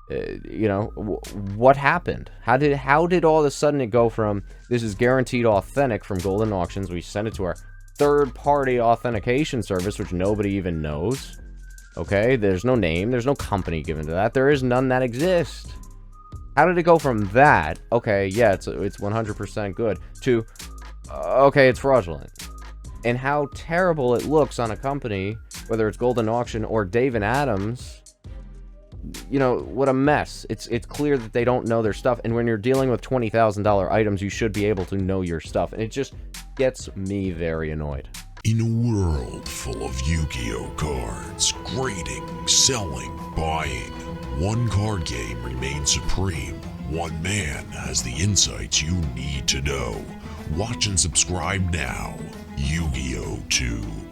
You know, what happened? How did all of a sudden it go from this is guaranteed authentic from Goldin Auctions, we send it to our third-party authentication service, which nobody even knows. Okay, there's no name, there's no company given to that, there is none that exist. How did it go from that, okay, yeah, it's 100% good, to, okay, it's fraudulent? And how terrible it looks on a company, whether it's Goldin Auction or Dave & Adams. You know, what a mess. It's clear that they don't know their stuff, and when you're dealing with $20,000 items, you should be able to know your stuff, and it just gets me very annoyed. In a world full of Yu-Gi-Oh cards, grading, selling, buying, one card game remains supreme. One man has the insights you need to know. Watch and subscribe now. YugiohTube.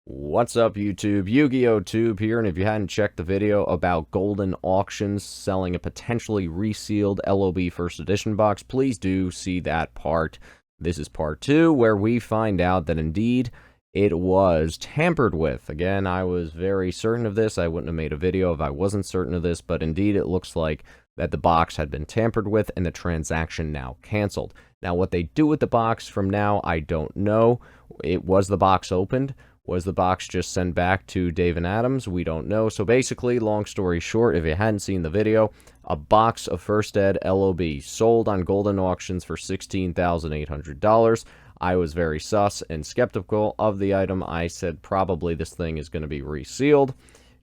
What's up, YouTube? YugiohTube here, and if you hadn't checked the video about Goldin Auctions selling a potentially resealed LOB first edition box, please do see that part. This is part 2, where we find out that indeed it was tampered with. Again, I was very certain of this. I wouldn't have made a video if I wasn't certain of this, but indeed it looks like that the box had been tampered with and the transaction now canceled. Now, what they do with the box from now, I don't know. Was the box opened? Was the box just sent back to Dave & Adams? We don't know. So basically, long story short, if you hadn't seen the video, a box of First Ed LOB sold on Goldin Auctions for $16,800. I was very sus and skeptical of the item. I said probably this thing is going to be resealed.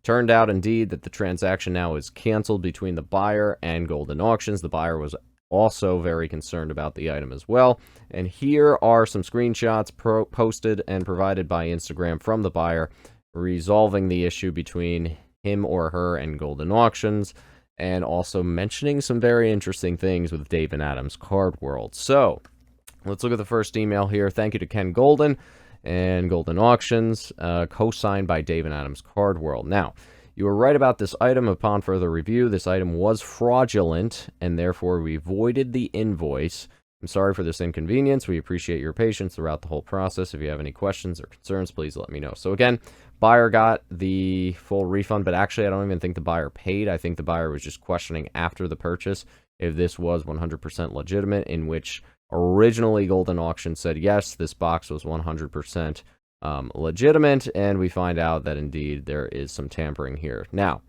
Turned out indeed that the transaction now is canceled between the buyer and Goldin Auctions. The buyer was also very concerned about the item as well. And here are some screenshots posted and provided by Instagram from the buyer, resolving the issue between him or her and Goldin Auctions, and also mentioning some very interesting things with Dave & Adams Card World. So, let's look at the first email here. Thank you to Ken Goldin and Goldin Auctions, co-signed by Dave & Adams Card World. Now, you were right about this item. Upon further review, this item was fraudulent, and therefore we voided the invoice. I'm sorry for this inconvenience. We appreciate your patience throughout the whole process. If you have any questions or concerns, please let me know. So again, buyer got the full refund, but actually I don't even think the buyer paid. I think the buyer was just questioning after the purchase if this was 100% legitimate, in which originally Goldin Auction said yes, this box was 100% legitimate, and we find out that indeed there is some tampering here. Now,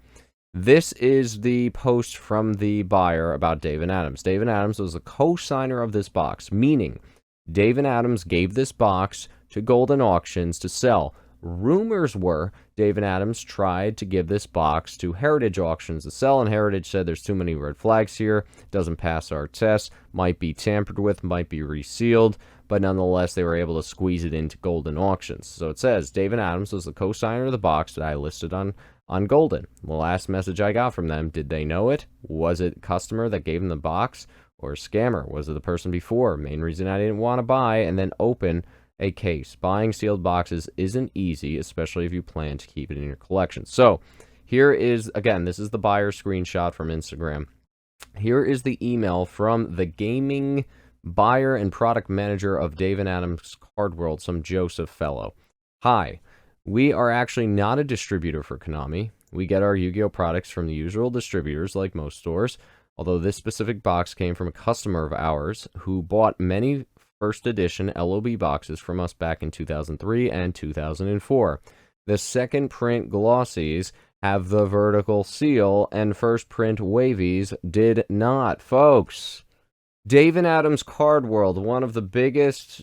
this is the post from the buyer about Dave & Adams. Dave & Adams was the co-signer of this box, meaning Dave & Adams gave this box to Goldin Auctions to sell. Rumors were Dave & Adams tried to give this box to Heritage Auctions to sell, and Heritage said there's too many red flags here, doesn't pass our test, might be tampered with, might be resealed, but nonetheless they were able to squeeze it into Goldin Auctions. So it says Dave & Adams was the co-signer of the box that I listed on Goldin. The last message I got from them, did they know it? Was it a customer that gave them the box, or a scammer? Was it the person before? Main reason I didn't want to buy and then open a case. Buying sealed boxes isn't easy, especially if you plan to keep it in your collection. So here is, again, this is the buyer screenshot from Instagram. Here is the email from the gaming buyer and product manager of Dave & Adams Card World, some Joseph fellow. Hi, we are actually not a distributor for Konami. We get our Yu-Gi-Oh products from the usual distributors like most stores, although this specific box came from a customer of ours who bought many first edition LOB boxes from us back in 2003 and 2004. The second print glossies have the vertical seal, and first print wavies did not, folks. Dave & Adams Card World, one of the biggest,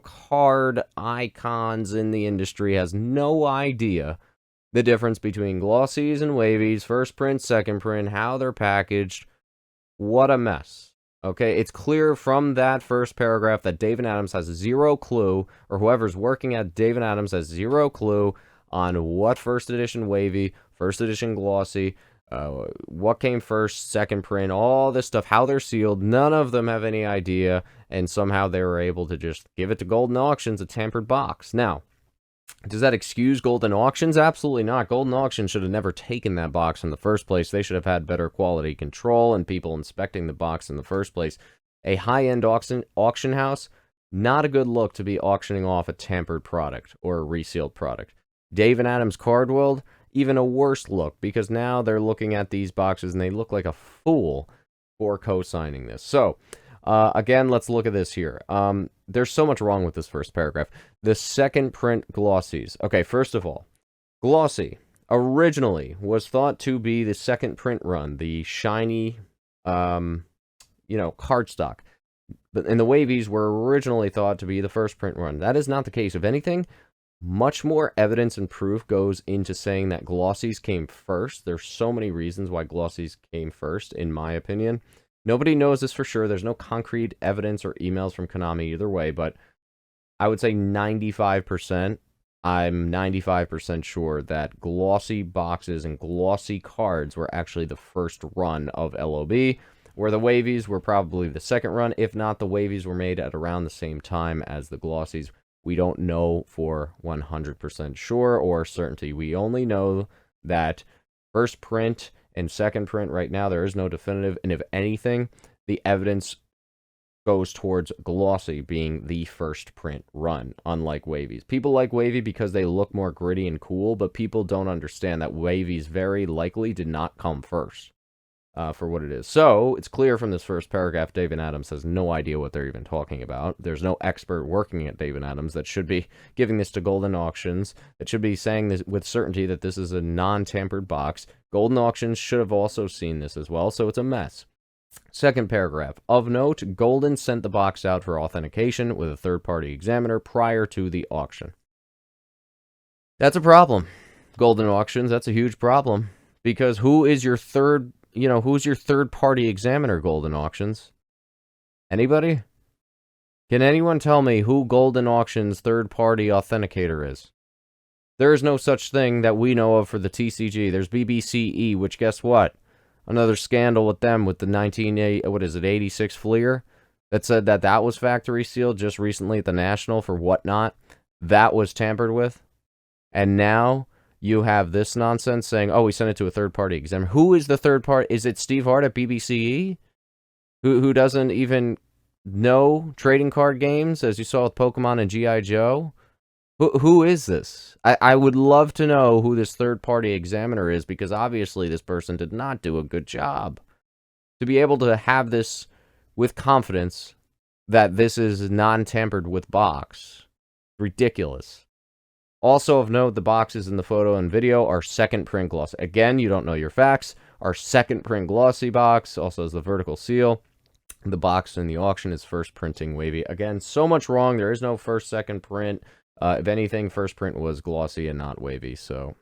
card icons in the industry, has no idea the difference between glossies and wavies, first print, second print, how they're packaged. What a mess. Okay, it's clear from that first paragraph that Dave & Adams has zero clue, or whoever's working at Dave & Adams has zero clue on what first edition wavy, first edition glossy, what came first, second print, all this stuff, how they're sealed. None of them have any idea, and somehow they were able to just give it to Goldin Auctions, a tampered box. Now, does that excuse Goldin Auctions? Absolutely not. Goldin Auctions should have never taken that box in the first place. They should have had better quality control and people inspecting the box in the first place. A high-end auction house, not a good look to be auctioning off a tampered product or a resealed product. Dave & Adams Card World, even a worse look, because now they're looking at these boxes and they look like a fool for co-signing this. So, again, let's look at this here. There's so much wrong with this first paragraph. The second print glossies. Okay, first of all, glossy originally was thought to be the second print run, the shiny, cardstock. And the wavies were originally thought to be the first print run. That is not the case. If anything, much more evidence and proof goes into saying that glossies came first. There's so many reasons why glossies came first, in my opinion. Nobody knows this for sure. There's no concrete evidence or emails from Konami either way, but I would say 95%. I'm 95% sure that glossy boxes and glossy cards were actually the first run of LOB, where the wavies were probably the second run. If not, the wavies were made at around the same time as the glossies. We don't know for 100% sure or certainty. We only know that first print and second print right now, there is no definitive. And if anything, the evidence goes towards glossy being the first print run, unlike wavies. People like wavy because they look more gritty and cool, but people don't understand that wavies very likely did not come first. For what it is. So, it's clear from this first paragraph, David Adams has no idea what they're even talking about. There's no expert working at David Adams that should be giving this to Goldin Auctions, that should be saying this with certainty that this is a non-tampered box. Goldin Auctions should have also seen this as well, so it's a mess. Second paragraph. Of note, Goldin sent the box out for authentication with a third-party examiner prior to the auction. That's a problem. Goldin Auctions, that's a huge problem. Because who is your who's your third-party examiner, Goldin Auctions? Anybody? Can anyone tell me who Goldin Auctions' third-party authenticator is? There is no such thing that we know of for the TCG. There's BBCE, which, guess what? Another scandal with them with the 86 Fleer that said that that was factory sealed just recently at the National for whatnot. That was tampered with. And now you have this nonsense saying, oh, we sent it to a third-party examiner. Who is the third party? Is it Steve Hart at BBCE? Who doesn't even know trading card games, as you saw with Pokemon and Yugioh? Who is this? I would love to know who this third-party examiner is, because obviously this person did not do a good job. To be able to have this with confidence that this is non-tampered with box. Ridiculous. Also of note, the boxes in the photo and video are second print glossy. Again, you don't know your facts. Our second print glossy box also has the vertical seal. The box in the auction is first printing wavy. Again, so much wrong. There is no first, second print. If anything, first print was glossy and not wavy. So,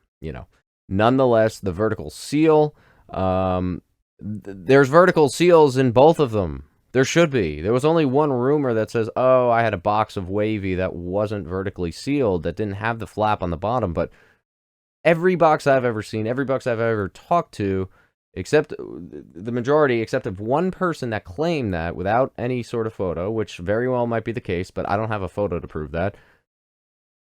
nonetheless, the vertical seal, there's vertical seals in both of them. There should be. There was only one rumor that says, oh, I had a box of wavy that wasn't vertically sealed, that didn't have the flap on the bottom. But every box I've ever seen, every box I've ever talked to, except the majority, except of one person that claimed that without any sort of photo, which very well might be the case, but I don't have a photo to prove that.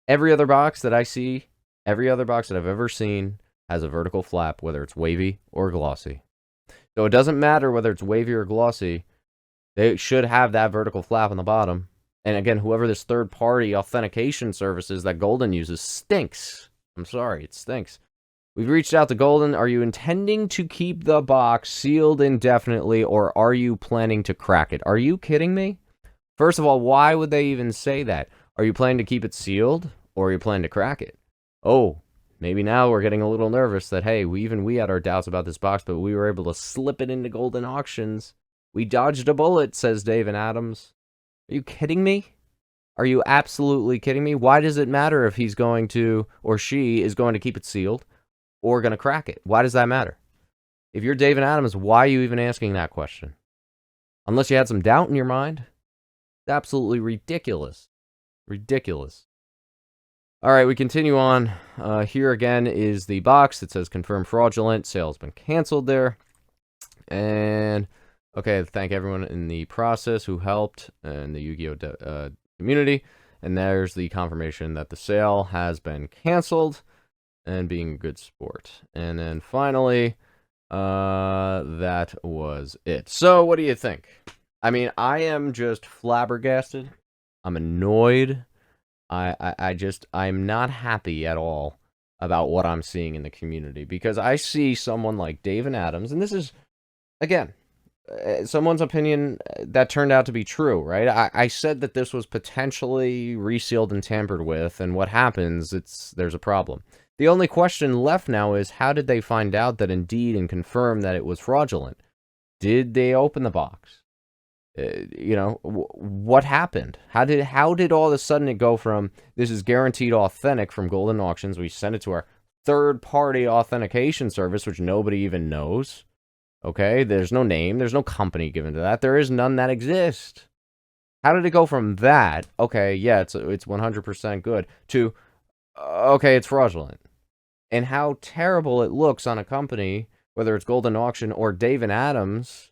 Every other box that I see, every other box that I've ever seen has a vertical flap, whether it's wavy or glossy. So it doesn't matter whether it's wavy or glossy. They should have that vertical flap on the bottom. And again, whoever this third-party authentication service is that Goldin uses stinks. I'm sorry, it stinks. We've reached out to Goldin. Are you intending to keep the box sealed indefinitely, or are you planning to crack it? Are you kidding me? First of all, why would they even say that? Are you planning to keep it sealed, or are you planning to crack it? Oh, maybe now we're getting a little nervous that, hey, we had our doubts about this box, but we were able to slip it into Goldin Auctions. We dodged a bullet, says David Adams. Are you kidding me? Are you absolutely kidding me? Why does it matter if he's going to, or she is going to keep it sealed, or going to crack it? Why does that matter? If you're David Adams, why are you even asking that question? Unless you had some doubt in your mind. It's absolutely ridiculous. Ridiculous. All right, we continue on. Here again is the box that says confirmed fraudulent. Sale's been canceled there. And okay, thank everyone in the process who helped in the Yu-Gi-Oh community. And there's the confirmation that the sale has been canceled and being a good sport. And then finally, that was it. So what do you think? I mean, I am just flabbergasted. I'm annoyed. I'm not happy at all about what I'm seeing in the community, because I see someone like David Adams, and this is, again, someone's opinion that turned out to be true, right? I said that this was potentially resealed and tampered with, and what happens, there's a problem. The only question left now is, how did they find out that indeed and confirm that it was fraudulent? Did they open the box? You know, what happened? How did all of a sudden it go from, this is guaranteed authentic from Goldin Auctions, we send it to our third-party authentication service, which nobody even knows, okay? There's no name, there's no company given to that, there is none that exist. How did it go from that, okay, yeah, it's 100% good, to, okay, it's fraudulent? And how terrible it looks on a company, whether it's Goldin Auction or David Adams.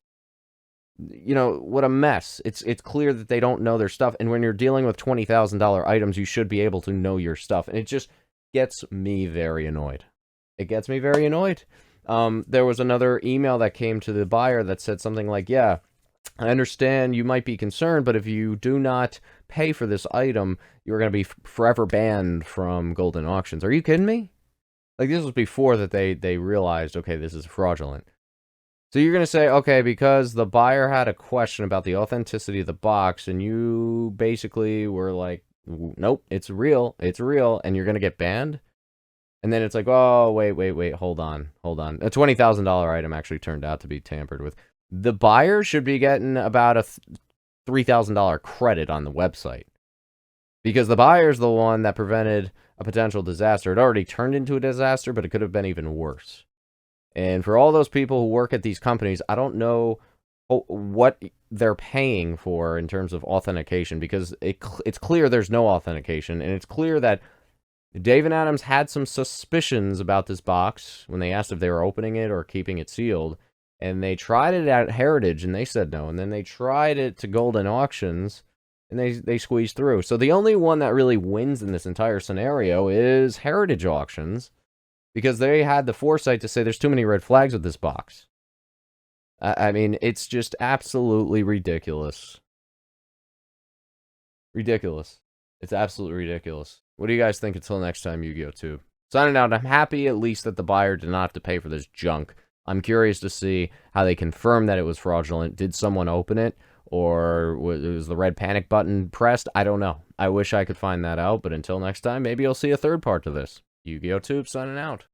You know, what a mess. It's clear that they don't know their stuff, and when you're dealing with $20,000 items, you should be able to know your stuff, and it just gets me very annoyed. It gets me very annoyed. There was another email that came to the buyer that said something like, yeah, I understand you might be concerned, but if you do not pay for this item, you're going to be forever banned from Goldin Auctions. Are you kidding me? Like, this was before that they realized, okay, this is fraudulent. So you're going to say, okay, because the buyer had a question about the authenticity of the box, and you basically were like, nope, it's real, and you're going to get banned? And then it's like, oh, wait, hold on. A $20,000 item actually turned out to be tampered with. The buyer should be getting about a $3,000 credit on the website, because the buyer's the one that prevented a potential disaster. It already turned into a disaster, but it could have been even worse. And for all those people who work at these companies, I don't know what they're paying for in terms of authentication, because it's clear there's no authentication, and it's clear that David Adams had some suspicions about this box when they asked if they were opening it or keeping it sealed, and they tried it at Heritage, and they said no, and then they tried it to Goldin Auctions, and they squeezed through. So the only one that really wins in this entire scenario is Heritage Auctions, because they had the foresight to say there's too many red flags with this box. I mean, it's just absolutely ridiculous. Ridiculous. It's absolutely ridiculous. What do you guys think until next time, YugiohTube? Signing out, I'm happy at least that the buyer did not have to pay for this junk. I'm curious to see how they confirm that it was fraudulent. Did someone open it? Or was the red panic button pressed? I don't know. I wish I could find that out, but until next time, maybe you'll see a third part to this. YugiohTube signing out.